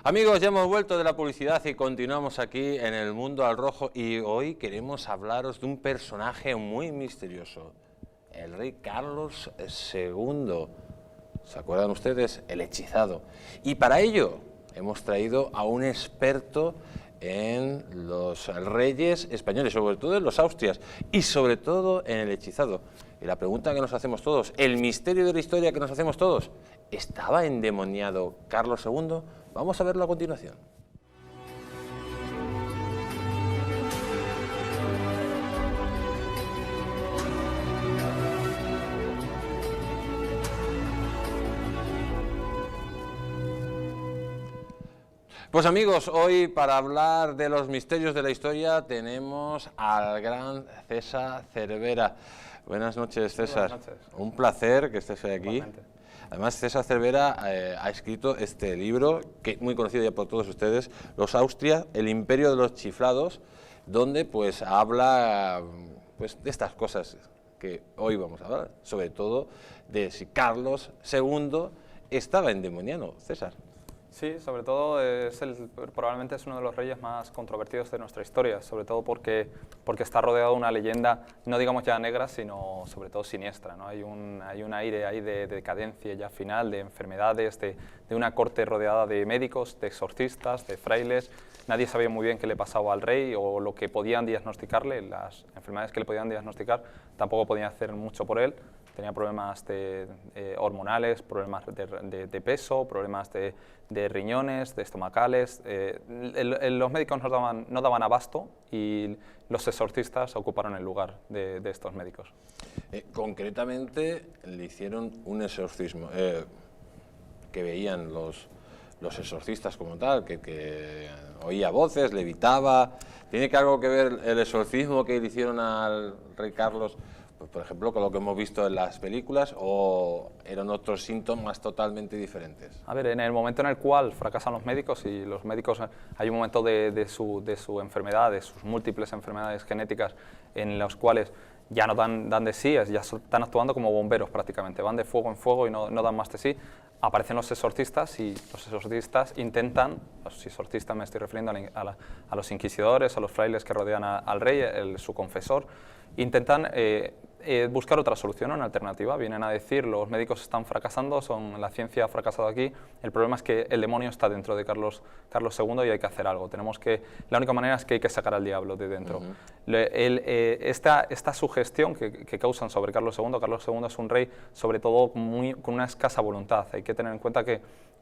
Amigos, ya hemos vuelto de la publicidad y continuamos aquí en el Mundo al Rojo y hoy queremos hablaros de un personaje muy misterioso, el rey Carlos II. ¿Se acuerdan ustedes? El hechizado. Y para ello hemos traído a un experto en los reyes españoles, sobre todo en los Austrias y sobre todo en el hechizado. Y la pregunta que nos hacemos todos, el misterio de la historia que nos hacemos todos, ¿estaba endemoniado Carlos II? Vamos a verlo a continuación. Pues amigos, hoy para hablar de los misterios de la historia tenemos al gran César Cervera. Buenas noches, César. Buenas noches. Un placer que estés hoy aquí. Igualmente. Además, César Cervera ha escrito este libro, que es muy conocido ya por todos ustedes, Los Austrias, el imperio de los chiflados, donde pues habla pues, de estas cosas que hoy vamos a hablar, sobre todo de si Carlos II estaba endemoniado, César. Sí, sobre todo probablemente es uno de los reyes más controvertidos de nuestra historia, sobre todo porque está rodeado de una leyenda, no digamos ya negra, sino sobre todo siniestra, ¿no? Hay un aire ahí de decadencia ya final, de enfermedades, de una corte rodeada de médicos, de exorcistas, de frailes. Nadie sabía muy bien qué le pasaba al rey o lo que podían diagnosticarle, las enfermedades que le podían diagnosticar, tampoco podían hacer mucho por él. Tenía problemas hormonales, problemas de peso, problemas de riñones, de estomacales. Los médicos no daban abasto y los exorcistas ocuparon el lugar de estos médicos. Concretamente le hicieron un exorcismo que veían los exorcistas como tal, que oía voces, levitaba. ¿Tiene que algo que ver el exorcismo que le hicieron al rey Carlos, pues, por ejemplo, con lo que hemos visto en las películas, o eran otros síntomas totalmente diferentes? A ver, en el momento en el cual fracasan los médicos, y los médicos, hay un momento de su enfermedad, de sus múltiples enfermedades genéticas, en los cuales ya no dan de sí, ya están actuando como bomberos prácticamente, van de fuego en fuego y no dan más de sí. Aparecen los exorcistas y los exorcistas intentan, los exorcistas me estoy refiriendo a los inquisidores, a los frailes que rodean al rey, su confesor, intentan buscar otra solución, una alternativa. Vienen a decir, los médicos están fracasando, la ciencia ha fracasado aquí, el problema es que el demonio está dentro de Carlos II y hay que hacer algo. La única manera es que hay que sacar al diablo de dentro. Esta sugestión que causan sobre Carlos II es un rey sobre todo con una escasa voluntad. Hay que tener en cuenta que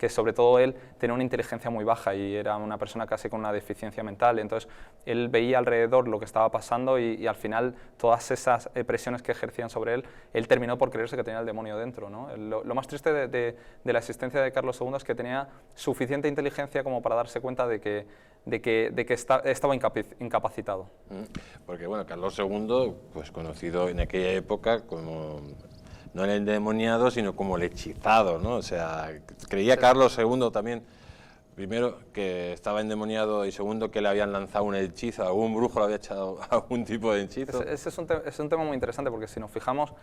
sobre todo él tenía una inteligencia muy baja y era una persona casi con una deficiencia mental. Entonces él veía alrededor lo que estaba pasando y al final todas esas presiones que ejercían sobre él terminó por creerse que tenía el demonio dentro, ¿no? Lo más triste de la existencia de Carlos II es que tenía suficiente inteligencia como para darse cuenta de que estaba incapacitado. Porque bueno, Carlos II, pues conocido en aquella época como no el endemoniado, sino como el hechizado, ¿no? O sea, creía Carlos II también, primero, que estaba endemoniado y segundo, que le habían lanzado un hechizo, algún brujo le había echado algún tipo de hechizo. Ese es un tema muy interesante porque si nos fijamos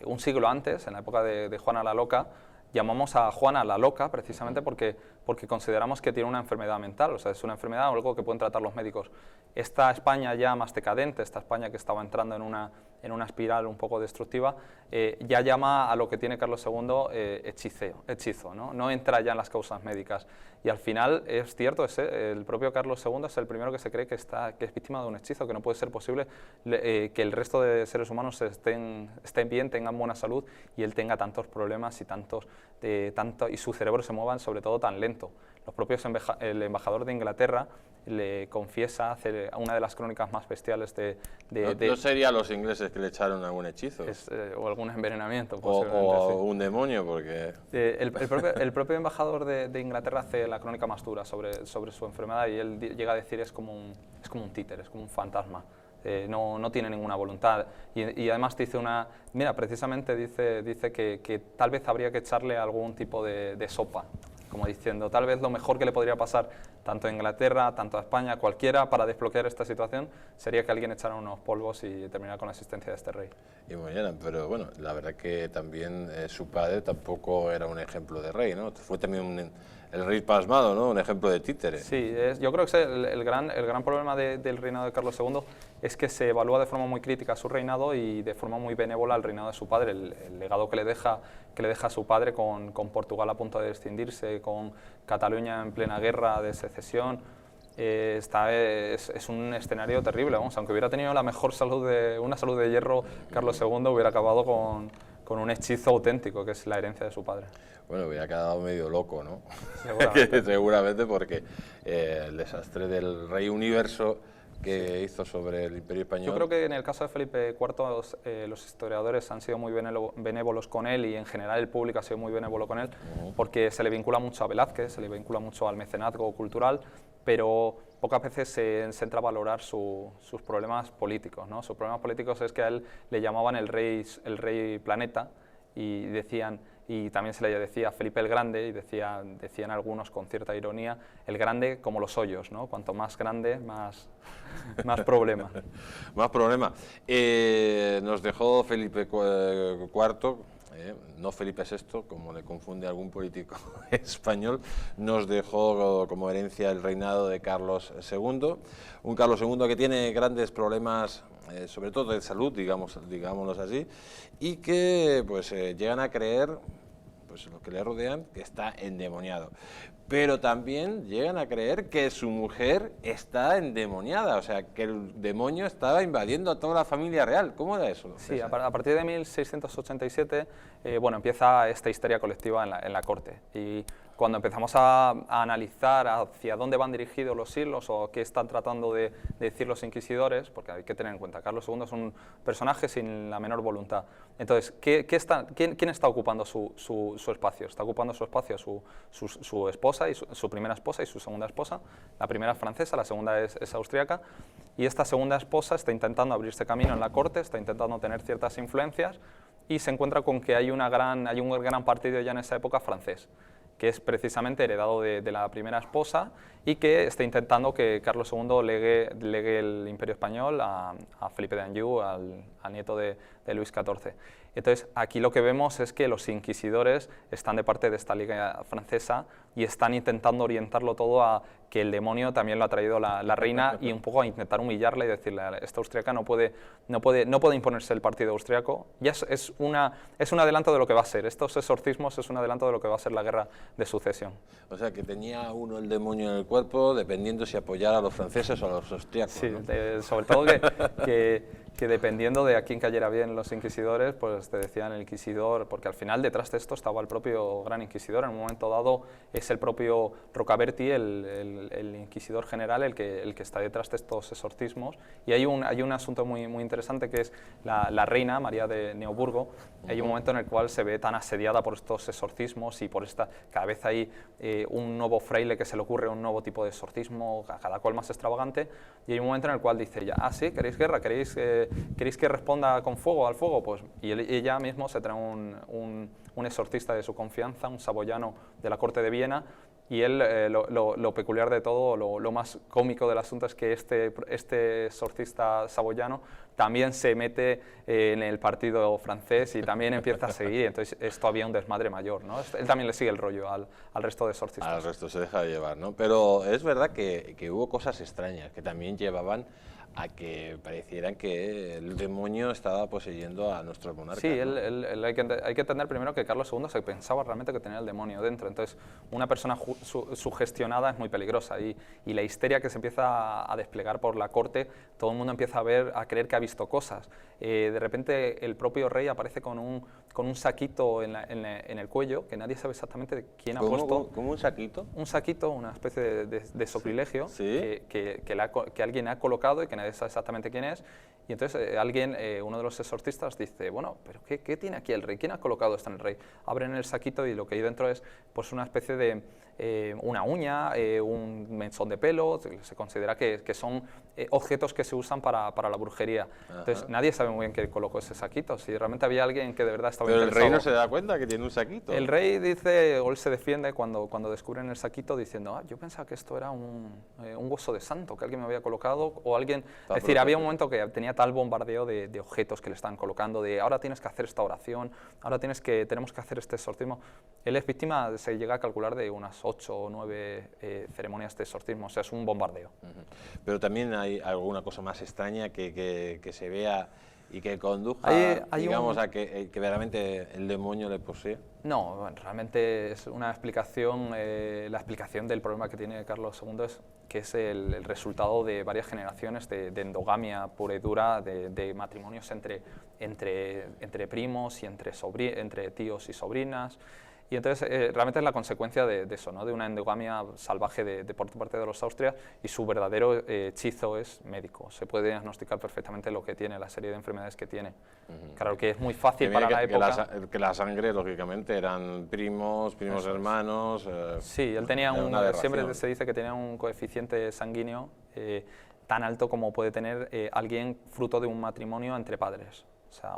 un siglo antes, en la época de Juana la Loca, llamamos a Juana la Loca precisamente porque consideramos que tiene una enfermedad mental, o sea, es una enfermedad o algo que pueden tratar los médicos. Esta España ya más decadente, esta España que estaba entrando en una espiral un poco destructiva, ya llama a lo que tiene Carlos II hechizo, ¿no? No entra ya en las causas médicas. Y al final es cierto, el propio Carlos II es el primero que se cree que es víctima de un hechizo, que no puede ser posible que el resto de seres humanos estén bien, tengan buena salud y él tenga tantos problemas y su cerebro se mueva sobre todo tan lento. El embajador de Inglaterra le confiesa, hace una de las crónicas más bestiales ¿No serían los ingleses que le echaron algún hechizo? O algún envenenamiento. O sí. Un demonio, porque... El propio embajador de Inglaterra hace la crónica más dura sobre su enfermedad y él llega a decir es como un títer, es como un fantasma. No tiene ninguna voluntad y además dice precisamente dice que tal vez habría que echarle algún tipo de sopa como diciendo, tal vez lo mejor que le podría pasar tanto a Inglaterra, tanto a España, cualquiera, para desbloquear esta situación, sería que alguien echara unos polvos y terminara con la existencia de este rey. Y mañana, pero bueno, la verdad que también su padre tampoco era un ejemplo de rey, ¿no? Fue también el rey pasmado, ¿no? Un ejemplo de títere. Sí, yo creo que el gran problema del reinado de Carlos II es que se evalúa de forma muy crítica su reinado y de forma muy benévola el reinado de su padre, el legado que le deja a su padre con Portugal a punto de escindirse, con Cataluña en plena guerra de secesión. Es un escenario terrible, vamos, aunque hubiera tenido la mejor una salud de hierro, Carlos II hubiera acabado con un hechizo auténtico, que es la herencia de su padre. Bueno, hubiera quedado medio loco, ¿no? Seguramente. Seguramente, porque el desastre del rey universo que hizo sobre el Imperio Español. Yo creo que en el caso de Felipe IV los historiadores han sido muy benévolos con él y en general el público ha sido muy benévolo con él, porque se le vincula mucho a Velázquez, se le vincula mucho al mecenazgo cultural, pero pocas veces se entra a valorar sus problemas políticos, ¿no? Sus problemas políticos es que a él le llamaban el rey planeta y decían, y también se le decía Felipe el Grande, y decían algunos con cierta ironía, el grande como los hoyos, ¿no? Cuanto más grande, más problema. Más problema. Nos dejó Felipe IV, no Felipe VI, como le confunde algún político español, nos dejó como herencia el reinado de Carlos II, un Carlos II que tiene grandes problemas, sobre todo de salud, digámoslos así, y que pues llegan a creer, pues los que le rodean, que está endemoniado. Pero también llegan a creer que su mujer está endemoniada, o sea, que el demonio estaba invadiendo a toda la familia real. ¿Cómo era eso? Sí, a partir de 1687 empieza esta histeria colectiva en la corte. Y cuando empezamos a analizar hacia dónde van dirigidos los hilos o qué están tratando de decir los inquisidores, porque hay que tener en cuenta, Carlos II es un personaje sin la menor voluntad. Entonces, ¿quién está ocupando su espacio? Está ocupando su espacio su esposa, su primera esposa y su segunda esposa. La primera es francesa, la segunda es austríaca, y esta segunda esposa está intentando abrirse camino en la corte, está intentando tener ciertas influencias, y se encuentra con que hay un gran partido ya en esa época francés, que es precisamente heredado de la primera esposa y que está intentando que Carlos II legue el Imperio Español a Felipe de Anjou, al nieto de Luis XIV. Entonces, aquí lo que vemos es que los inquisidores están de parte de esta liga francesa y están intentando orientarlo todo a que el demonio también lo ha traído la reina y un poco a intentar humillarla y decirle, esta austríaca no puede imponerse el partido austriaco. Ya es un adelanto de lo que va a ser. Estos exorcismos es un adelanto de lo que va a ser la guerra de sucesión. O sea, que tenía uno el demonio en el cuerpo, dependiendo si apoyara a los franceses o a los austriacos. Sí, ¿no? Sobre todo que dependiendo de a quién cayera bien los inquisidores, pues te decían el inquisidor, porque al final detrás de esto estaba el propio gran inquisidor. En un momento dado es el propio Rocaberti, el inquisidor general, el que está detrás de estos exorcismos. Y hay un asunto muy interesante, que es la reina María de Neoburgo. Hay un momento en el cual se ve tan asediada por estos exorcismos y cada vez hay un nuevo fraile que se le ocurre un nuevo tipo de exorcismo, cada cual más extravagante, y hay un momento en el cual dice ella, sí, ¿queréis guerra? ¿Queréis que responda con fuego al fuego? Pues, y ella mismo se trae un exorcista de su confianza, un saboyano de la corte de Viena, y él, lo peculiar de todo, lo más cómico del asunto es que este exorcista saboyano también se mete en el partido francés y también empieza a seguir, entonces es todavía un desmadre mayor, ¿no? Él también le sigue el rollo al resto de exorcistas. Al resto se deja llevar, ¿no? Pero es verdad que hubo cosas extrañas que también llevaban a que parecieran que el demonio estaba poseyendo a nuestro monarca. Sí, ¿no? hay que entender primero que Carlos II se pensaba realmente que tenía el demonio dentro, entonces una persona sugestionada es muy peligrosa y la histeria que se empieza a desplegar por la corte, todo el mundo empieza a creer que ha visto cosas. De repente el propio rey aparece con un saquito en el cuello, que nadie sabe exactamente de quién ha puesto. ¿Cómo un saquito? Un saquito, una especie de sacrilegio, ¿Sí? que alguien ha colocado y que nadie sabe exactamente quién es, y entonces uno de los exorcistas dice, bueno, pero ¿qué tiene aquí el rey? ¿Quién ha colocado esto en el rey? Abren el saquito y lo que hay dentro es pues una especie de una uña, un mechón de pelo, se considera que son objetos que se usan para la brujería. Ajá. Entonces nadie sabe muy bien qué colocó ese saquito, si realmente había alguien que de verdad estaba Pero el interesado. rey no se da cuenta que tiene un saquito. El rey dice, o él se defiende cuando descubren el saquito diciendo, yo pensaba que esto era un hueso de santo que alguien me había colocado, o alguien... Es decir, había un momento que tenía tal bombardeo de objetos que le estaban colocando, de ahora tienes que hacer esta oración, ahora tenemos que hacer este exorcismo. Él es víctima, se llega a calcular, de unas 8 o 9 ceremonias de exorcismo, o sea, es un bombardeo. Pero también hay alguna cosa más extraña que se vea y que conduzca, digamos, a que verdaderamente el demonio le posee. No, bueno, realmente es una explicación, la explicación del problema que tiene Carlos II es que es el resultado de varias generaciones de endogamia pura y dura, de matrimonios entre primos y entre tíos y sobrinas. Y entonces realmente es la consecuencia de eso, ¿no? De una endogamia salvaje por parte de los Austrias, y su verdadero hechizo es médico. Se puede diagnosticar perfectamente lo que tiene, la serie de enfermedades que tiene. Claro que es muy fácil para la época. Que la sangre, lógicamente, eran primos hermanos. Sí, él tenía siempre se dice que tenía un coeficiente sanguíneo tan alto como puede tener alguien fruto de un matrimonio entre padres,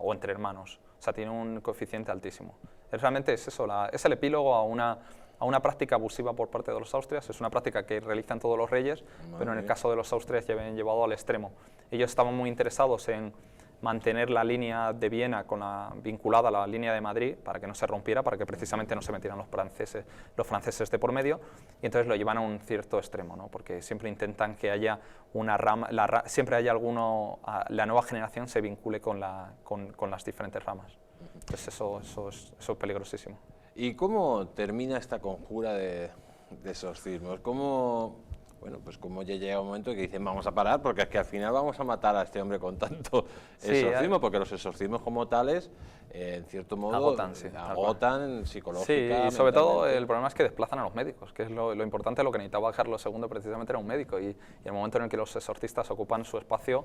o entre hermanos. O sea, tiene un coeficiente altísimo. Realmente es eso, es el epílogo a una práctica abusiva por parte de los Austrias. Es una práctica que realizan todos los reyes, pero en el caso de los Austrias ya habían llevado al extremo. Ellos estaban muy interesados en mantener la línea de Viena vinculada a la línea de Madrid, para que no se rompiera, para que precisamente no se metieran los franceses de por medio, y entonces lo llevan a un cierto extremo, ¿no? Porque siempre intentan que haya una rama, siempre haya la nueva generación se vincule con las diferentes ramas. Pues eso es peligrosísimo. ¿Y cómo termina esta conjura de exorcismos? Bueno, pues como ya llega un momento que dicen vamos a parar, porque es que al final vamos a matar a este hombre con tanto exorcismo, porque los exorcismos como tales, en cierto modo, agotan psicológicamente. Sí, y sobre todo el problema es que desplazan a los médicos, que es lo importante. Lo que necesitaba Carlos II precisamente era un médico, y el momento en el que los exorcistas ocupan su espacio,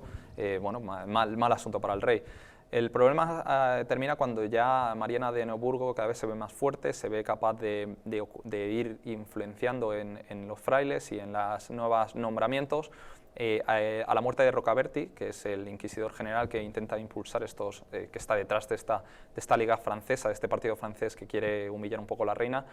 bueno, mal asunto para el rey. El problema termina cuando ya Mariana de Neuburgo cada vez se ve más fuerte, se ve capaz de ir influenciando en los frailes y en los nuevos nombramientos. A la muerte de Rocaberti, que es el inquisidor general que intenta impulsar que está detrás de esta liga francesa, de este partido francés que quiere humillar un poco a la reina,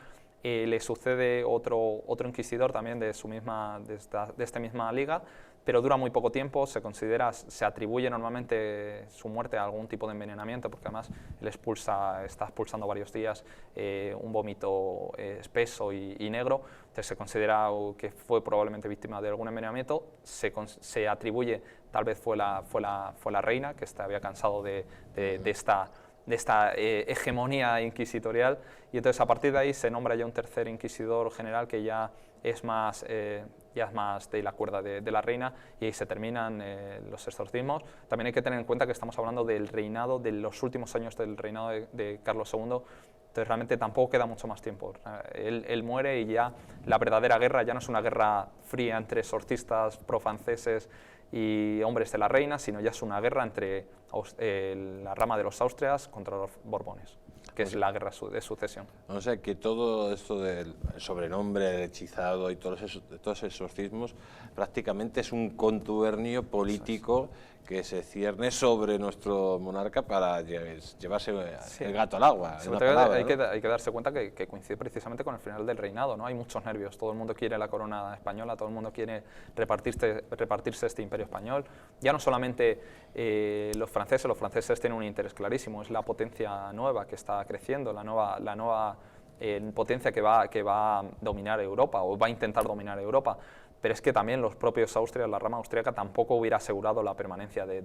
le sucede otro inquisidor también de esta misma liga, pero dura muy poco tiempo. Se atribuye normalmente su muerte a algún tipo de envenenamiento, porque además él está expulsando varios días un vómito espeso y negro. Entonces se considera que fue probablemente víctima de algún envenenamiento. Se atribuye, tal vez fue la reina, que había cansado de esta hegemonía inquisitorial, y entonces a partir de ahí se nombra ya un tercer inquisidor general que ya es más de la cuerda de la reina, y ahí se terminan los exorcismos. También hay que tener en cuenta que estamos hablando del reinado, de los últimos años del reinado de Carlos II, entonces realmente tampoco queda mucho más tiempo. Él muere, y ya la verdadera guerra ya no es una guerra fría entre exorcistas pro-franceses y hombres de la reina, sino ya es una guerra entre la rama de los Austrias contra los Borbones, que es la guerra de sucesión. O sea, que todo esto del sobrenombre, el hechizado y todos esos exorcismos prácticamente es un contubernio político que se cierne sobre nuestro monarca para llevarse el gato al agua. Hay que darse cuenta que coincide precisamente con el final del reinado, ¿no? Hay muchos nervios, todo el mundo quiere la corona española, todo el mundo quiere repartirse este imperio español. Ya no solamente los franceses tienen un interés clarísimo, es la potencia nueva que está creciendo, la nueva potencia que va a dominar Europa, o va a intentar dominar Europa. Pero es que también los propios Austrias, la rama austríaca, tampoco hubiera asegurado la permanencia de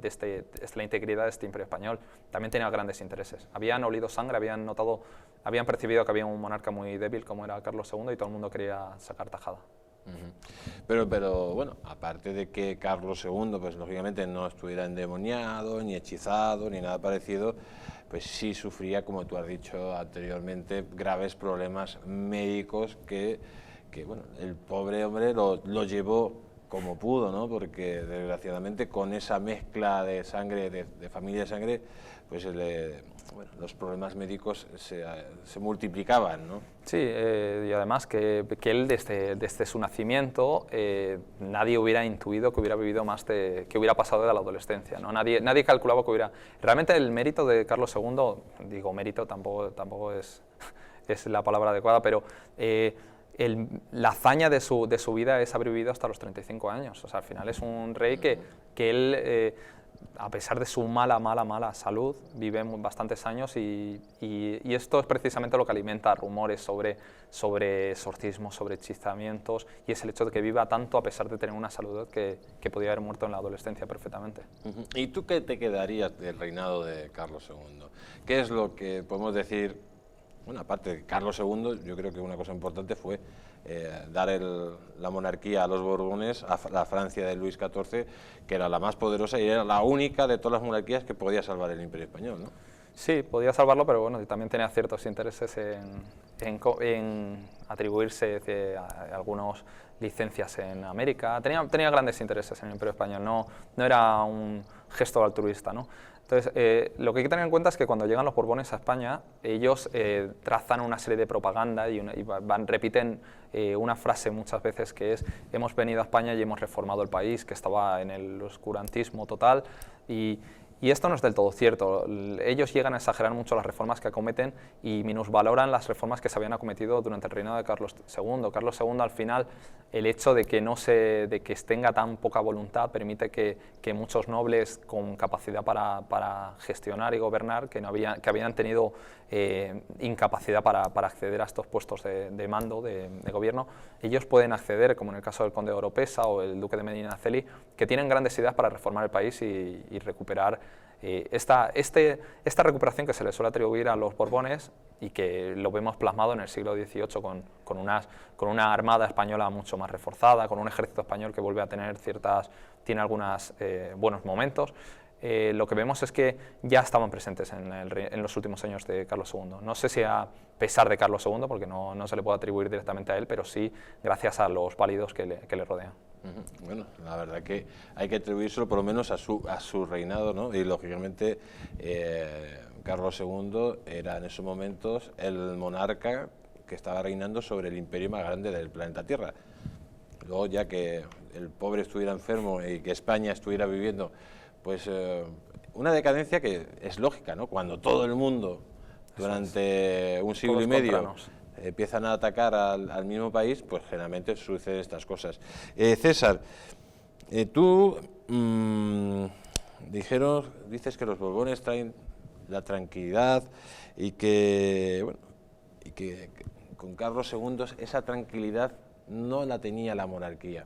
la integridad de este imperio español. También tenía grandes intereses. Habían olido sangre, habían percibido que había un monarca muy débil como era Carlos II, y todo el mundo quería sacar tajada. Pero bueno, aparte de que Carlos II, pues lógicamente no estuviera endemoniado, ni hechizado, ni nada parecido, pues sí sufría, como tú has dicho anteriormente, graves problemas médicos que bueno, el pobre hombre lo llevó como pudo, ¿no? Porque desgraciadamente con esa mezcla de sangre, de familia de sangre, pues bueno, los problemas médicos se multiplicaban, ¿no? Sí, y además que él desde su nacimiento nadie hubiera intuido que hubiera vivido más que hubiera pasado de la adolescencia, ¿no? Nadie calculaba que hubiera... Realmente el mérito de Carlos II, digo mérito, tampoco es la palabra adecuada, pero la hazaña de su vida es haber vivido hasta los 35 años. O sea, al final es un rey que él... a pesar de su mala salud, vive bastantes años y esto es precisamente lo que alimenta rumores sobre exorcismos, sobre hechizamientos, y es el hecho de que viva tanto a pesar de tener una salud que podía haber muerto en la adolescencia perfectamente. ¿Y tú qué te quedarías del reinado de Carlos II? ¿Qué es lo que podemos decir? Bueno, aparte de Carlos II, yo creo que una cosa importante fue dar la monarquía a los Borbones, a la Francia de Luis XIV, que era la más poderosa y era la única de todas las monarquías que podía salvar el Imperio Español, ¿no? Sí, podía salvarlo, pero bueno, también tenía ciertos intereses en atribuirse algunas licencias en América. Tenía grandes intereses en el Imperio Español, no era un gesto altruista, ¿no? Entonces, lo que hay que tener en cuenta es que cuando llegan los Borbones a España, ellos trazan una serie de propaganda y repiten una frase muchas veces que es: hemos venido a España y hemos reformado el país, que estaba en el oscurantismo total, y esto no es del todo cierto. Ellos llegan a exagerar mucho las reformas que acometen y minusvaloran las reformas que se habían acometido durante el reinado de Carlos II. Carlos II, al final, el hecho de que tenga tan poca voluntad permite que muchos nobles con capacidad para gestionar y gobernar, que habían tenido incapacidad para acceder a estos puestos de mando, de gobierno, ellos pueden acceder, como en el caso del conde de Oropesa o el duque de Medinaceli, que tienen grandes ideas para reformar el país y recuperar esta recuperación que se le suele atribuir a los Borbones y que lo vemos plasmado en el siglo XVIII con una armada española mucho más reforzada, con un ejército español que vuelve a tiene algunos buenos momentos. Lo que vemos es que ya estaban presentes en los últimos años de Carlos II. No sé si a pesar de Carlos II, porque no se le puede atribuir directamente a él, pero sí gracias a los válidos que le rodean. Bueno, la verdad que hay que atribuírselo por lo menos a su reinado, ¿no? Y lógicamente Carlos II era en esos momentos el monarca que estaba reinando sobre el imperio más grande del planeta Tierra. Luego, ya que el pobre estuviera enfermo y que España estuviera viviendo pues una decadencia que es lógica, ¿no? Cuando todo el mundo durante un siglo y medio empiezan a atacar al mismo país, pues generalmente suceden estas cosas. César, tú dices que los Borbones traen la tranquilidad y que con Carlos II esa tranquilidad no la tenía la monarquía.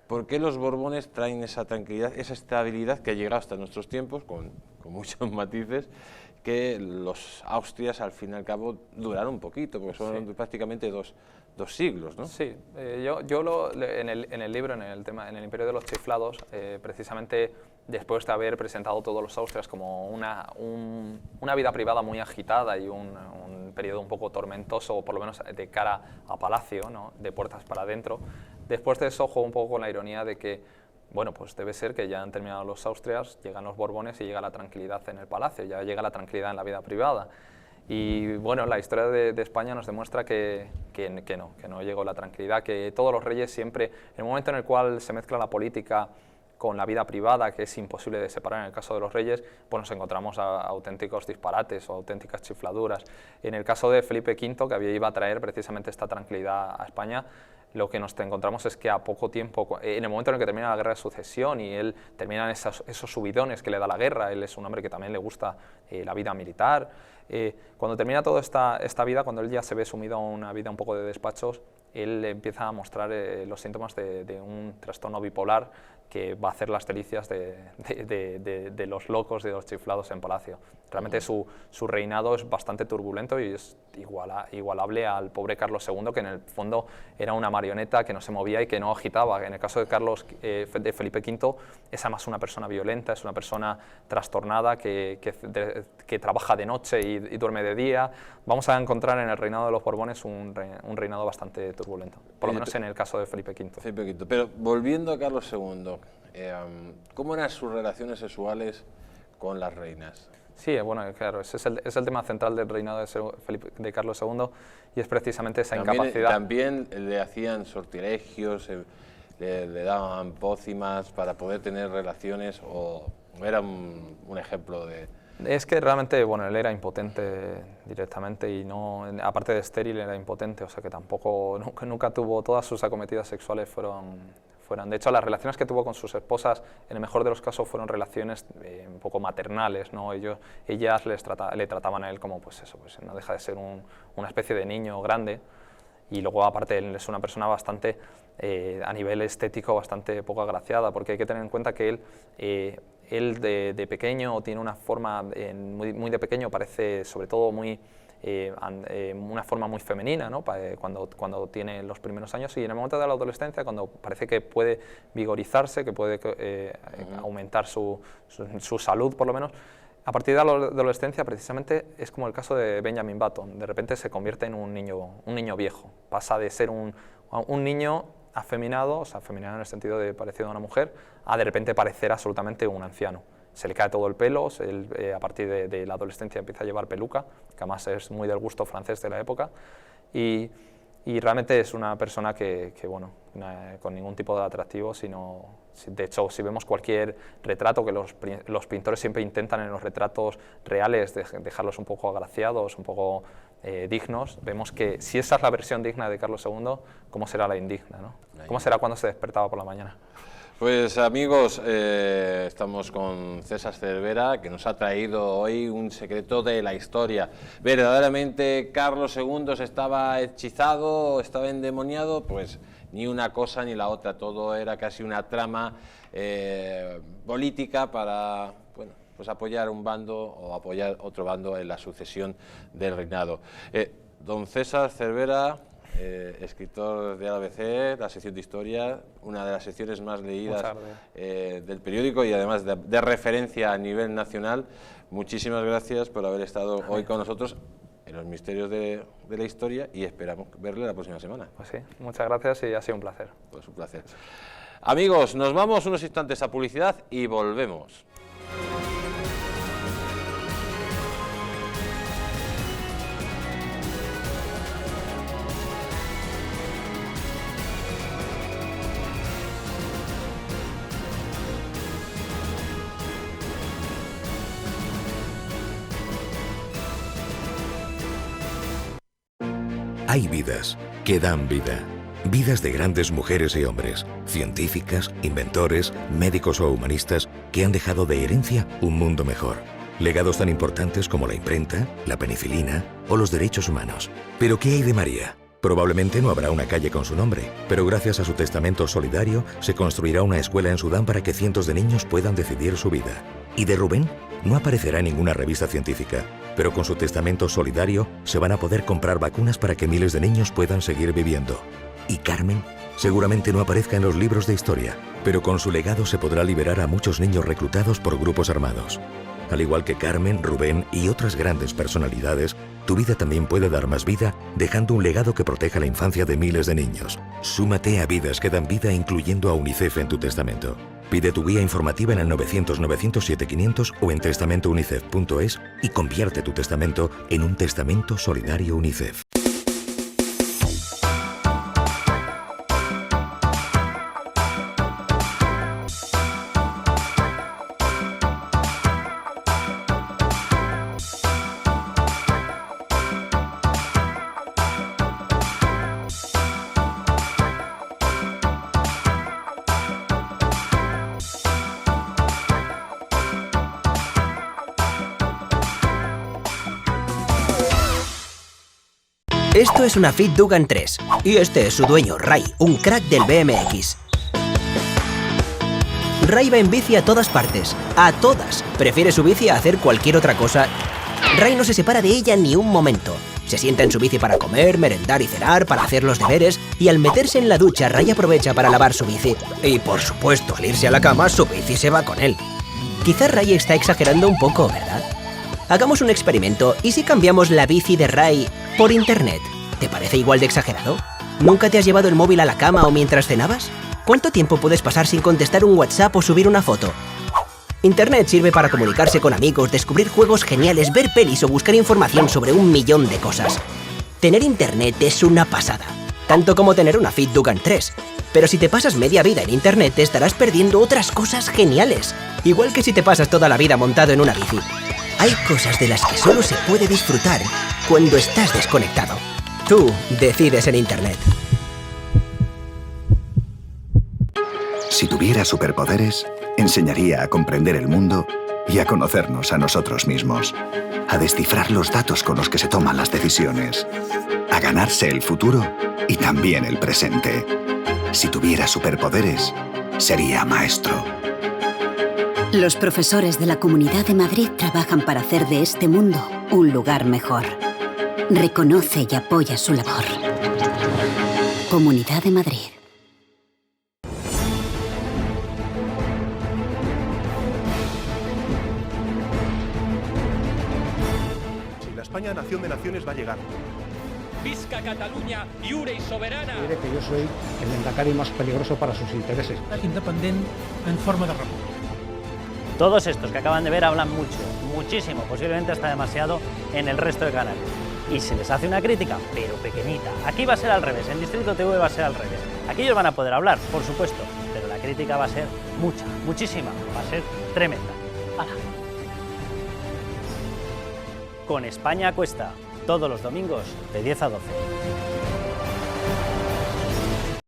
¿Por qué los Borbones traen esa tranquilidad, esa estabilidad que ha llegado hasta nuestros tiempos, con muchos matices, que los Austrias al fin y al cabo duraron un poquito, porque son prácticamente dos siglos, ¿no? Sí, en el libro, en el Imperio de los Chiflados, precisamente después de haber presentado todos los Austrias como una vida privada muy agitada y un periodo un poco tormentoso, o por lo menos de cara a palacio, ¿no? De puertas para adentro, después de eso juego un poco con la ironía de que, bueno, pues debe ser que ya han terminado los Austrias, llegan los Borbones y llega la tranquilidad en el palacio, ya llega la tranquilidad en la vida privada. Y bueno, la historia de España nos demuestra que no llegó la tranquilidad, que todos los reyes siempre, en el momento en el cual se mezcla la política con la vida privada, que es imposible de separar en el caso de los reyes, pues nos encontramos a auténticos disparates o auténticas chifladuras. En el caso de Felipe V, que iba a traer precisamente esta tranquilidad a España, lo que nos encontramos es que a poco tiempo, en el momento en el que termina la guerra de sucesión y él termina esos subidones que le da la guerra, él es un hombre que también le gusta la vida militar, cuando termina toda esta vida, cuando él ya se ve sumido a una vida un poco de despachos, él empieza a mostrar los síntomas de un trastorno bipolar que va a hacer las delicias de los locos, de los chiflados en palacio. Realmente su reinado es bastante turbulento y es igualable al pobre Carlos II, que en el fondo era una marioneta que no se movía y que no agitaba. En el caso de Felipe V, es además una persona violenta, es una persona trastornada que trabaja de noche y duerme de día. Vamos a encontrar en el reinado de los Borbones un reinado bastante turbulento, por lo menos en el caso de Felipe V. Felipe V. Pero volviendo a Carlos II, ¿cómo eran sus relaciones sexuales con las reinas? Sí, bueno, claro, ese es el tema central del reinado de Carlos II, y es precisamente esa incapacidad. También le hacían sortilegios, le daban pócimas para poder tener relaciones, o era un ejemplo de... Es que realmente, bueno, él era impotente directamente, y no, aparte de estéril, era impotente, o sea que tampoco, nunca tuvo, todas sus acometidas sexuales fueron... De hecho, las relaciones que tuvo con sus esposas, en el mejor de los casos, fueron relaciones un poco maternales, ¿no? Ellas le trataban a él como, pues eso, pues no deja de ser una especie de niño grande, y luego, aparte, él es una persona bastante, a nivel estético, bastante poco agraciada, porque hay que tener en cuenta que él de pequeño tiene una forma, muy de pequeño, parece sobre todo muy... una forma muy femenina, ¿no? Cuando tiene los primeros años, y en el momento de la adolescencia, cuando parece que puede vigorizarse, que puede aumentar su salud, por lo menos, a partir de la adolescencia, precisamente, es como el caso de Benjamin Button. De repente se convierte en un niño viejo, pasa de ser un niño afeminado, o sea, afeminado en el sentido de parecido a una mujer, a de repente parecer absolutamente un anciano. Se le cae todo el pelo, a partir de la adolescencia empieza a llevar peluca, que además es muy del gusto francés de la época, y realmente es una persona que bueno, con ningún tipo de atractivo, de hecho, si vemos cualquier retrato, que los pintores siempre intentan en los retratos reales dejarlos un poco agraciados, un poco dignos, vemos que si esa es la versión digna de Carlos II, ¿cómo será la indigna, ¿no? ¿Cómo será cuando se despertaba por la mañana? Pues amigos, estamos con César Cervera, que nos ha traído hoy un secreto de la historia. ¿Verdaderamente Carlos II estaba hechizado, estaba endemoniado? Pues ni una cosa ni la otra, todo era casi una trama política para, bueno, pues apoyar un bando o apoyar otro bando en la sucesión del reinado. Don César Cervera, escritor de ABC, la sección de historia, una de las secciones más leídas del periódico, y además de referencia a nivel nacional. Muchísimas gracias por haber estado hoy con nosotros en los misterios de la historia, y esperamos verle la próxima semana. Pues sí, muchas gracias, y ha sido un placer. Pues un placer. Amigos, nos vamos unos instantes a publicidad y volvemos. Hay vidas que dan vida. Vidas de grandes mujeres y hombres, científicas, inventores, médicos o humanistas, que han dejado de herencia un mundo mejor. Legados tan importantes como la imprenta, la penicilina o los derechos humanos. ¿Pero qué hay de María? Probablemente no habrá una calle con su nombre, pero gracias a su testamento solidario se construirá una escuela en Sudán para que cientos de niños puedan decidir su vida. ¿Y de Rubén? No aparecerá en ninguna revista científica, pero con su testamento solidario se van a poder comprar vacunas para que miles de niños puedan seguir viviendo. ¿Y Carmen? Seguramente no aparezca en los libros de historia, pero con su legado se podrá liberar a muchos niños reclutados por grupos armados. Al igual que Carmen, Rubén y otras grandes personalidades, tu vida también puede dar más vida dejando un legado que proteja la infancia de miles de niños. Súmate a Vidas que dan vida, incluyendo a UNICEF en tu testamento. Pide tu guía informativa en el 900-907-500 o en testamentounicef.es y convierte tu testamento en un testamento solidario UNICEF. Esto es una Fit Dugan 3 y este es su dueño, Ray, un crack del BMX. Ray va en bici a todas partes, a todas. Prefiere su bici a hacer cualquier otra cosa. Ray no se separa de ella ni un momento. Se sienta en su bici para comer, merendar y cenar, para hacer los deberes, y al meterse en la ducha, Ray aprovecha para lavar su bici. Y por supuesto, al irse a la cama, su bici se va con él. Quizás Ray está exagerando un poco, ¿verdad? Hagamos un experimento, ¿y si cambiamos la bici de Ray por internet? ¿Te parece igual de exagerado? ¿Nunca te has llevado el móvil a la cama o mientras cenabas? ¿Cuánto tiempo puedes pasar sin contestar un WhatsApp o subir una foto? Internet sirve para comunicarse con amigos, descubrir juegos geniales, ver pelis o buscar información sobre 1.000.000 de cosas. Tener Internet es una pasada, tanto como tener una Fit Dugan 3. Pero si te pasas media vida en Internet, te estarás perdiendo otras cosas geniales. Igual que si te pasas toda la vida montado en una bici. Hay cosas de las que solo se puede disfrutar cuando estás desconectado. Tú decides en Internet. Si tuviera superpoderes, enseñaría a comprender el mundo y a conocernos a nosotros mismos, a descifrar los datos con los que se toman las decisiones, a ganarse el futuro y también el presente. Si tuviera superpoderes, sería maestro. Los profesores de la Comunidad de Madrid trabajan para hacer de este mundo un lugar mejor. Reconoce y apoya su labor. Comunidad de Madrid. España, nación de naciones, va a llegar. Visca Catalunya, lliure i soberana. Diré que yo soy el lehendakari más peligroso para sus intereses. Independent en forma de república. Todos estos que acaban de ver hablan mucho, muchísimo, posiblemente hasta demasiado en el resto de canales. Y se les hace una crítica, pero pequeñita. Aquí va a ser al revés, en Distrito TV va a ser al revés. Aquí ellos van a poder hablar, por supuesto, pero la crítica va a ser mucha, muchísima, va a ser tremenda. ¡Hala! Con España Cuesta, todos los domingos de 10 a 12.